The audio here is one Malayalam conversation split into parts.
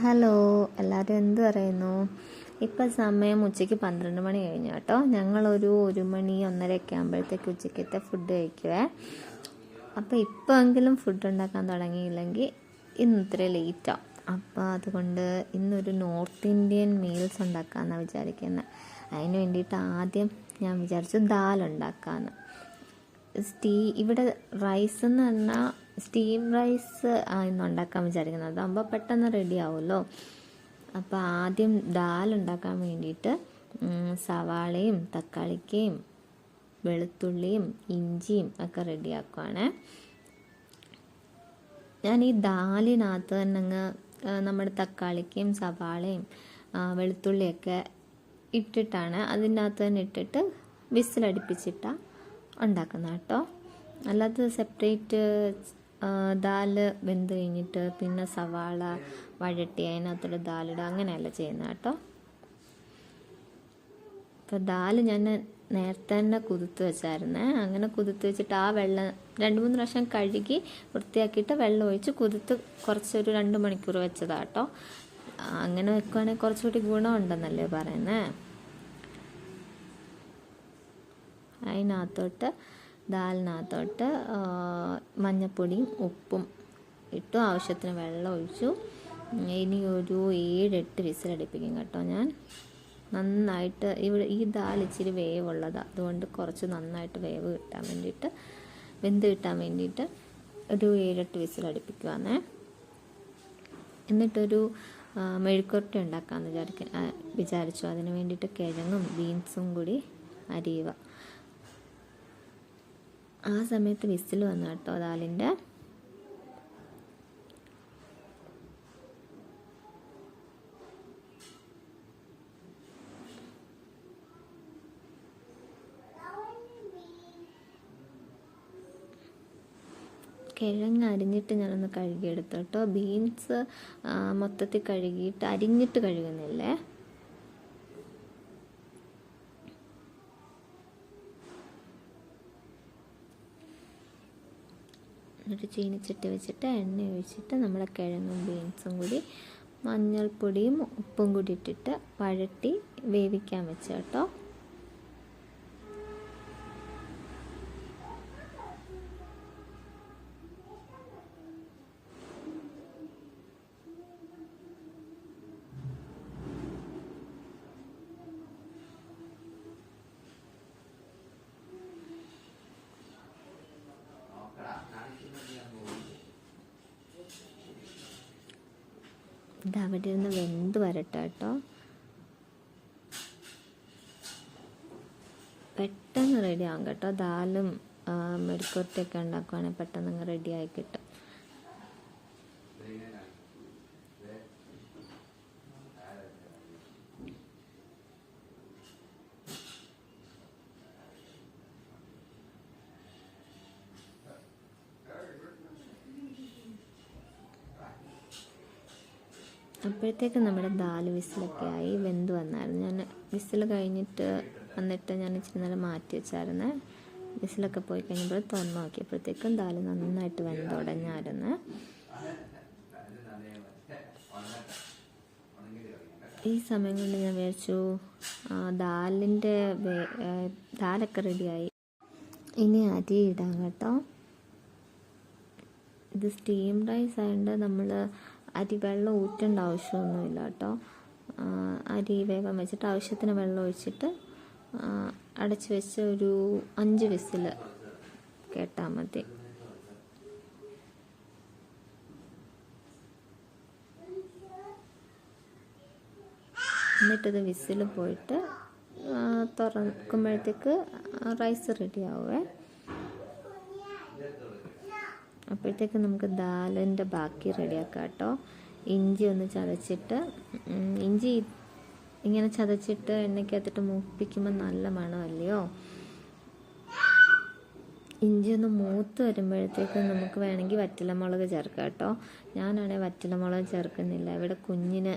ഹലോ, എല്ലാവരും എന്ത് പറയുന്നു? ഇപ്പം സമയം ഉച്ചയ്ക്ക് 12 മണി കഴിഞ്ഞു കേട്ടോ. ഞങ്ങളൊരു 1 മണി 1:30 ആകുമ്പോഴത്തേക്ക് ഉച്ചയ്ക്കത്തെ ഫുഡ് കഴിക്കുവേ. അപ്പോൾ ഇപ്പോഴെങ്കിലും ഫുഡ് ഉണ്ടാക്കാൻ തുടങ്ങിയില്ലെങ്കിൽ ഇന്ന് ഇത്ര ലേറ്റാവും. അപ്പോൾ അതുകൊണ്ട് ഇന്നൊരു നോർത്ത് ഇന്ത്യൻ മീൽസ് ഉണ്ടാക്കാമെന്നാണ് വിചാരിക്കുന്നത്. അതിന് വേണ്ടിയിട്ട് ആദ്യം ഞാൻ വിചാരിച്ചു ദാൽ ഉണ്ടാക്കാമെന്ന്. ഇവിടെ റൈസ് എന്ന് പറഞ്ഞാൽ സ്റ്റീം റൈസ് ഇന്ന് ഉണ്ടാക്കാൻ വിചാരിക്കുന്നത്. അതാകുമ്പോൾ പെട്ടെന്ന് റെഡി ആവുമല്ലോ. അപ്പോൾ ആദ്യം ദാൽ ഉണ്ടാക്കാൻ വേണ്ടിയിട്ട് സവാളയും തക്കാളിക്കയും വെളുത്തുള്ളിയും ഇഞ്ചിയും ഒക്കെ റെഡിയാക്കുവാണ്. ഞാൻ ഈ ദാലിനകത്ത് തന്നെ നമ്മുടെ തക്കാളിക്കയും സവാളയും വെളുത്തുള്ളിയൊക്കെ ഇട്ടിട്ടാണ് അതിനകത്ത് തന്നെ ഇട്ടിട്ട് വിസിലടിപ്പിച്ചിട്ടാണ് ഉണ്ടാക്കുന്നത് കേട്ടോ. അല്ലാതെ സെപ്പറേറ്റ് ദാല് വെന്ത് കഴിഞ്ഞിട്ട് പിന്നെ സവാള വഴട്ടി അതിനകത്തോട്ട് ദാലിടുക അങ്ങനെയല്ല ചെയ്യുന്നത് കേട്ടോ. അപ്പോൾ ദാല് ഞാൻ നേരത്തെ തന്നെ കുതിർത്ത് വെച്ചായിരുന്നേ. അങ്ങനെ കുതിർത്ത് വെച്ചിട്ട് ആ വെള്ളം 2-3 പ്രാവശ്യം കഴുകി വൃത്തിയാക്കിയിട്ട് വെള്ളം ഒഴിച്ച് കുതിർത്ത് കുറച്ചൊരു 2 മണിക്കൂർ വെച്ചതാണ് കേട്ടോ. അങ്ങനെ വെക്കുവാണെങ്കിൽ കുറച്ചുകൂടി ഗുണമുണ്ടെന്നല്ലേ പറയുന്നത്. അതിനകത്തോട്ട് ദാലിനകത്തോട്ട് മഞ്ഞൾപ്പൊടിയും ഉപ്പും ഇട്ടു, ആവശ്യത്തിന് വെള്ളം ഒഴിച്ചു. ഇനി ഒരു 7-8 വിസിലടിപ്പിക്കും കേട്ടോ. ഞാൻ നന്നായിട്ട് ഈ ദാൽ ഇച്ചിരി വേവുള്ളതാണ്, അതുകൊണ്ട് കുറച്ച് നന്നായിട്ട് വേവ് കിട്ടാൻ വേണ്ടിയിട്ട് വെന്ത് കിട്ടാൻ വേണ്ടിയിട്ട് ഒരു 7-8 വിസിലടിപ്പിക്കുവാണേ. എന്നിട്ടൊരു മെഴുക്കുവരട്ടി ഉണ്ടാക്കാമെന്ന് വിചാരിച്ചു. അതിന് വേണ്ടിയിട്ട് കിഴങ്ങും ബീൻസും കൂടി അരിയുക. ആ സമയത്ത് വിസിൽ വന്നു കേട്ടോ ദാലിൻ്റെ. കിഴങ്ങ് അരിഞ്ഞിട്ട് ഞാനൊന്ന് കഴുകിയെടുത്തു കേട്ടോ. ബീൻസ് മൊത്തത്തിൽ കഴുകിയിട്ട് അരിഞ്ഞിട്ട് കഴുകുന്നില്ലേ. എന്നിട്ട് ചീനിച്ചട്ടി വെച്ചിട്ട് എണ്ണ ഒഴിച്ചിട്ട് നമ്മുടെ കിഴങ്ങും ബീൻസും കൂടി മഞ്ഞൾപ്പൊടിയും ഉപ്പും കൂടി ഇട്ടിട്ട് വഴട്ടി വേവിക്കാൻ വെച്ച് കേട്ടോ. ഇത് അവിടെ ഇരുന്ന് വെന്ത് വരട്ടെ കേട്ടോ. പെട്ടെന്ന് റെഡി ആകും കേട്ടോ. ദാലും മെഴുക്കുവരട്ടിയൊക്കെ ഉണ്ടാക്കുവാണെങ്കിൽ പെട്ടെന്ന് റെഡി ആയി കിട്ടും. അപ്പോഴത്തേക്ക് നമ്മുടെ ദാല് വിസിലൊക്കെ ആയി വെന്ത് വന്നായിരുന്നു. ഞാൻ വിസിൽ കഴിഞ്ഞിട്ട് വന്നിട്ട് ഞാൻ ഇച്ചിരി നേരം മാറ്റി വെച്ചായിരുന്നു. വിസിലൊക്കെ പോയി കഴിഞ്ഞപ്പോൾ തുറന്ന് നോക്കിയപ്പോഴത്തേക്കും ദാല് നന്നായിട്ട് വെന്തുടഞ്ഞായിരുന്നു. ഈ സമയം കൊണ്ട് ഞാൻ വിചാരിച്ചു ദാലൊക്കെ റെഡിയായി, ഇനി അരി ഇടാം കേട്ടോ. ഇത് സ്റ്റീം റൈസ് ആയതുകൊണ്ട് നമ്മൾ അരി വെള്ളം ഊറ്റേണ്ട ആവശ്യമൊന്നുമില്ല കേട്ടോ. അരി വേഗം വെച്ചിട്ട് ആവശ്യത്തിന് വെള്ളം ഒഴിച്ചിട്ട് അടച്ച് വെച്ച് ഒരു 5 വിസിൽ കേട്ടാൽ മതി. എന്നിട്ടത് വിസിൽ പോയിട്ട് തുറക്കുമ്പോഴത്തേക്ക് റൈസ് റെഡി ആവുമേ. അപ്പോഴത്തേക്ക് നമുക്ക് ദാലിൻ്റെ ബാക്കി റെഡിയാക്കാം കേട്ടോ. ഇഞ്ചി ഒന്ന് ചതച്ചിട്ട്, ഇഞ്ചി ഇങ്ങനെ ചതച്ചിട്ട് എണ്ണയ്ക്കകത്തിട്ട് മൂപ്പിക്കുമ്പോൾ നല്ല മണമല്ലയോ. ഇഞ്ചി ഒന്ന് മൂത്ത് വരുമ്പോഴത്തേക്ക് നമുക്ക് വേണമെങ്കിൽ വറ്റലമുളക് ചേർക്കാം കേട്ടോ. ഞാനാണെങ്കിൽ വറ്റലമുളക് ചേർക്കുന്നില്ല. ഇവിടെ കുഞ്ഞിന്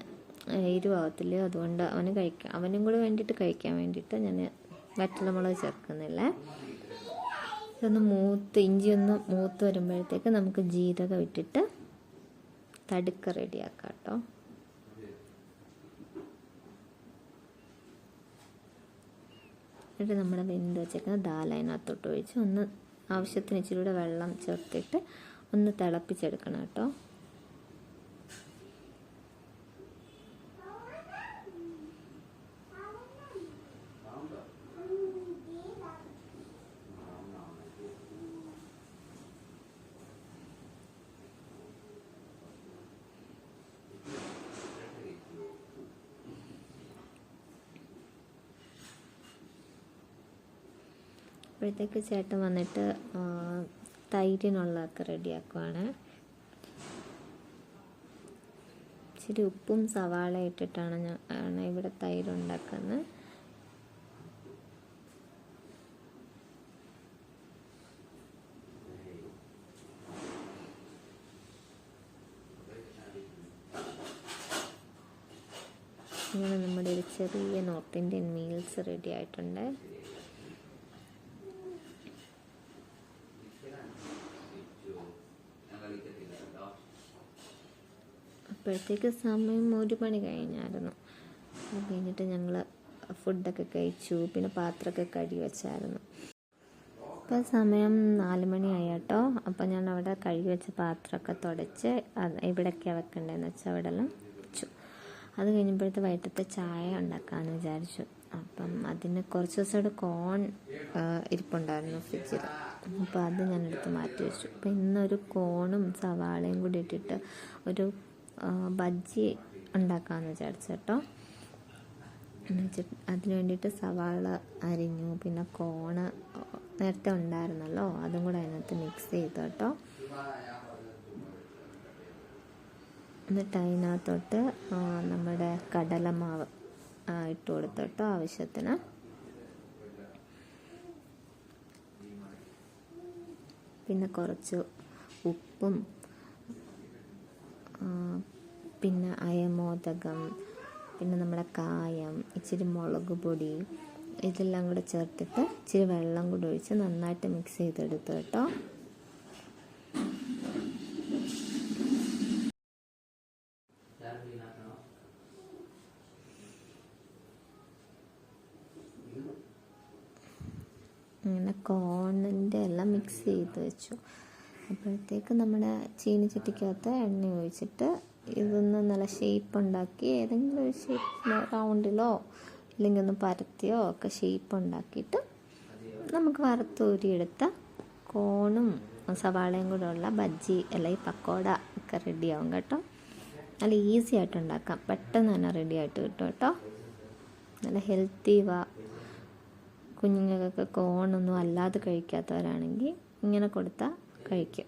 എരിവാകത്തില്ലയോ, അതുകൊണ്ട് അവനും കൂടെ വേണ്ടിയിട്ട് കഴിക്കാൻ വേണ്ടിയിട്ട് ഞാൻ വറ്റലമുളക് ചേർക്കുന്നില്ല. ഇഞ്ചി ഒന്ന് മൂത്ത് വരുമ്പോഴത്തേക്ക് നമുക്ക് ജീരകം ഇട്ടിട്ട് തടുക്ക റെഡിയാക്കാം കേട്ടോ. എന്നിട്ട് നമ്മൾ വെന്ത് വെച്ചേക്കുന്ന ദാൽ അതിനകത്തോട്ട് ഒഴിച്ച് ഒന്ന് ആവശ്യത്തിന് ഇച്ചിരി കൂടെ വെള്ളം ചേർത്തിട്ട് ഒന്ന് തിളപ്പിച്ചെടുക്കണം കേട്ടോ. അപ്പോഴത്തേക്ക് ചേട്ടൻ വന്നിട്ട് തൈരിനുള്ളതൊക്കെ റെഡിയാക്കുവാണ്. ഇച്ചിരി ഉപ്പും സവാള ഇട്ടിട്ടാണ് ഞാൻ ഇവിടെ തൈര് ഉണ്ടാക്കുന്നത്. ഇങ്ങനെ നമ്മുടെ ഒരു ചെറിയ നോർത്ത് ഇന്ത്യൻ മീൽസ് റെഡി ആയിട്ടുണ്ട്. അപ്പോഴത്തേക്ക് സമയം 1 മണി കഴിഞ്ഞായിരുന്നു. അത് കഴിഞ്ഞിട്ട് ഞങ്ങൾ ഫുഡൊക്കെ കഴിച്ചു. പിന്നെ പാത്രമൊക്കെ കഴുകി വെച്ചായിരുന്നു. ഇപ്പോൾ സമയം 4 മണിയായി കേട്ടോ. അപ്പോൾ ഞാൻ അവിടെ കഴുകി വെച്ച പാത്രമൊക്കെ തുടച്ച് എവിടെയൊക്കെയാണ് വെക്കേണ്ടതെന്ന് വെച്ചാൽ അവിടെ എല്ലാം വെച്ചു. അത് കഴിഞ്ഞപ്പോഴത്തെ വൈകിട്ടത്തെ ചായ ഉണ്ടാക്കാമെന്ന് വിചാരിച്ചു. അപ്പം അതിന് കുറച്ച് ദിവസമായിട്ട് കോൺ ഇരിപ്പുണ്ടായിരുന്നു ഫ്രിഡ്ജിൽ. അപ്പോൾ അത് ഞാനെടുത്ത് മാറ്റി വെച്ചു. അപ്പോൾ ഇന്നൊരു കോണും സവാളയും കൂടി ഇട്ടിട്ട് ഒരു ബജ്ജി ഉണ്ടാക്കാമെന്ന് വിചാരിച്ചു കേട്ടോ. അതിന് വേണ്ടിയിട്ട് സവാള അരിഞ്ഞു. പിന്നെ കോണ് നേരത്തെ ഉണ്ടായിരുന്നല്ലോ, അതും കൂടെ അതിനകത്ത് മിക്സ് ചെയ്തു കേട്ടോ. എന്നിട്ട് അതിനകത്തോട്ട് നമ്മുടെ കടലമാവ് ഇട്ട് കൊടുത്തു കേട്ടോ ആവശ്യത്തിന്. പിന്നെ കുറച്ച് ഉപ്പും പിന്നെ അയമോദകം, പിന്നെ നമ്മുടെ കായം, ഇച്ചിരി മുളക് പൊടി, ഇതെല്ലാം കൂടെ ചേർത്തിട്ട് ഇച്ചിരി വെള്ളം കൂടി ഒഴിച്ച് നന്നായിട്ട് മിക്സ് ചെയ്തെടുത്തു കേട്ടോ. അങ്ങനെ കോണിൻ്റെ എല്ലാം മിക്സ് ചെയ്ത് വെച്ചു. അപ്പോഴത്തേക്ക് നമ്മുടെ ചീനിച്ചട്ടിക്കകത്ത് എണ്ണ ഒഴിച്ചിട്ട് ഇതൊന്ന് നല്ല ഷേപ്പ് ഉണ്ടാക്കി ഏതെങ്കിലും ഒരു ഷേപ്പ് റൗണ്ടിലോ അല്ലെങ്കിൽ ഒന്ന് പരത്തിയോ ഒക്കെ ഷേപ്പ് ഉണ്ടാക്കിയിട്ട് നമുക്ക് വറുത്തൂരിയെടുത്ത കോണും സവാളയും കൂടെ ഉള്ള ബജ്ജി അല്ലെങ്കിൽ പക്കോട ഒക്കെ റെഡിയാവും കേട്ടോ. നല്ല ഈസി ആയിട്ട് ഉണ്ടാക്കാം, പെട്ടെന്ന് തന്നെ റെഡി ആയിട്ട് കിട്ടും കേട്ടോ. നല്ല ഹെൽത്തി കുഞ്ഞുങ്ങൾക്കൊക്കെ കോണൊന്നും അല്ലാതെ കഴിക്കാത്തവരാണെങ്കിൽ ഇങ്ങനെ കൊടുത്താൽ കഴിക്കും.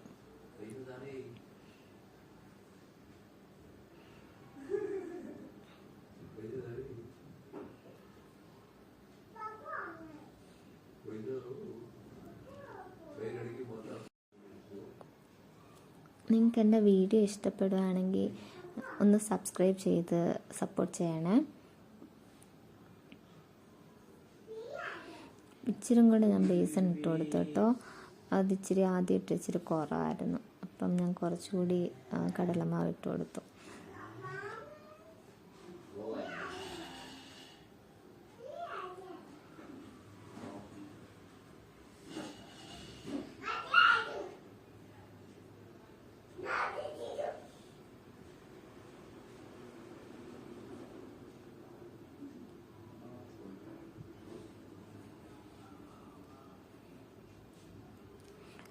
നിങ്ങൾക്ക് എൻ്റെ വീഡിയോ ഇഷ്ടപ്പെടുകയാണെങ്കിൽ ഒന്ന് സബ്സ്ക്രൈബ് ചെയ്ത് സപ്പോർട്ട് ചെയ്യണേ. ഇച്ചിരി കൂടെ ഞാൻ ബേസൻ ഇട്ട് കൊടുത്തു കേട്ടോ. അതിച്ചിരി ആദ്യം ഇട്ട് ഇച്ചിരി കുറവായിരുന്നു. അപ്പം ഞാൻ കുറച്ചുകൂടി കടലമാവ് ഇട്ട് കൊടുത്തു.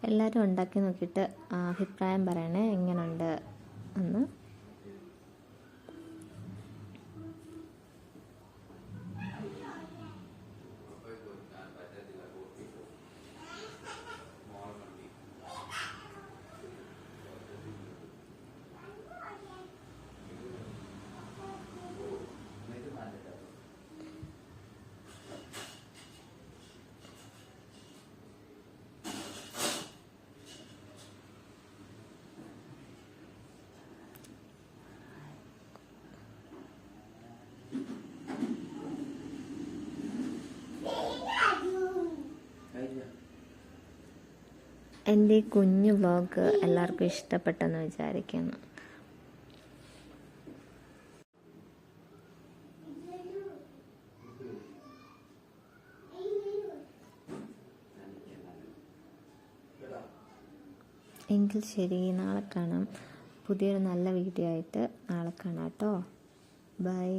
എല്ലാവരും ഉണ്ടാക്കി നോക്കിയിട്ട് അഭിപ്രായം പറയണേ എങ്ങനെയുണ്ട് എന്ന്. എൻ്റെ ഈ കുഞ്ഞു വ്ലോഗ് എല്ലാവർക്കും ഇഷ്ടപ്പെട്ടെന്ന് വിചാരിക്കുന്നു. എങ്കിൽ ശരി, നാളെ കാണാം. പുതിയൊരു നല്ല വീഡിയോ ആയിട്ട് നാളെ കാണാം കേട്ടോ. ബൈ.